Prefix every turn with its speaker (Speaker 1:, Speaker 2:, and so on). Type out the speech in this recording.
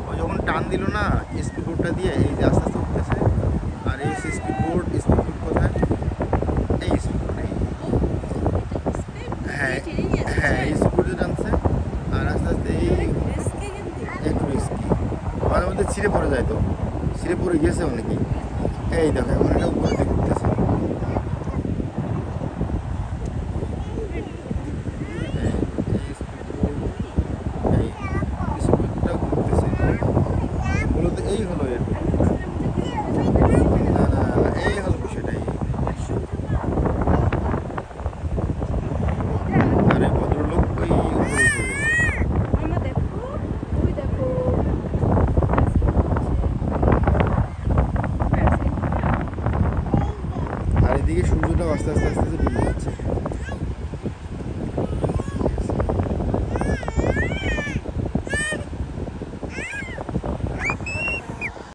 Speaker 1: ও যখন টান দিল না স্পিড বোর্ডটা দিয়ে, এই যে আস্তে আস্তে উঠতেছে। আর এই স্পিড বোর্ড কোথায়? এই স্পিড বোর্ড, হ্যাঁ হ্যাঁ, এই স্পিড বোর্ডে টানছে। আর আস্তে আস্তে এই একটু রিস্কি, মাঝে মধ্যে ছিঁড়ে পড়ে যায়, তো ছিঁড়ে পড়ে গেছে অনেকেই। এই দেখো এখন এটা উপরে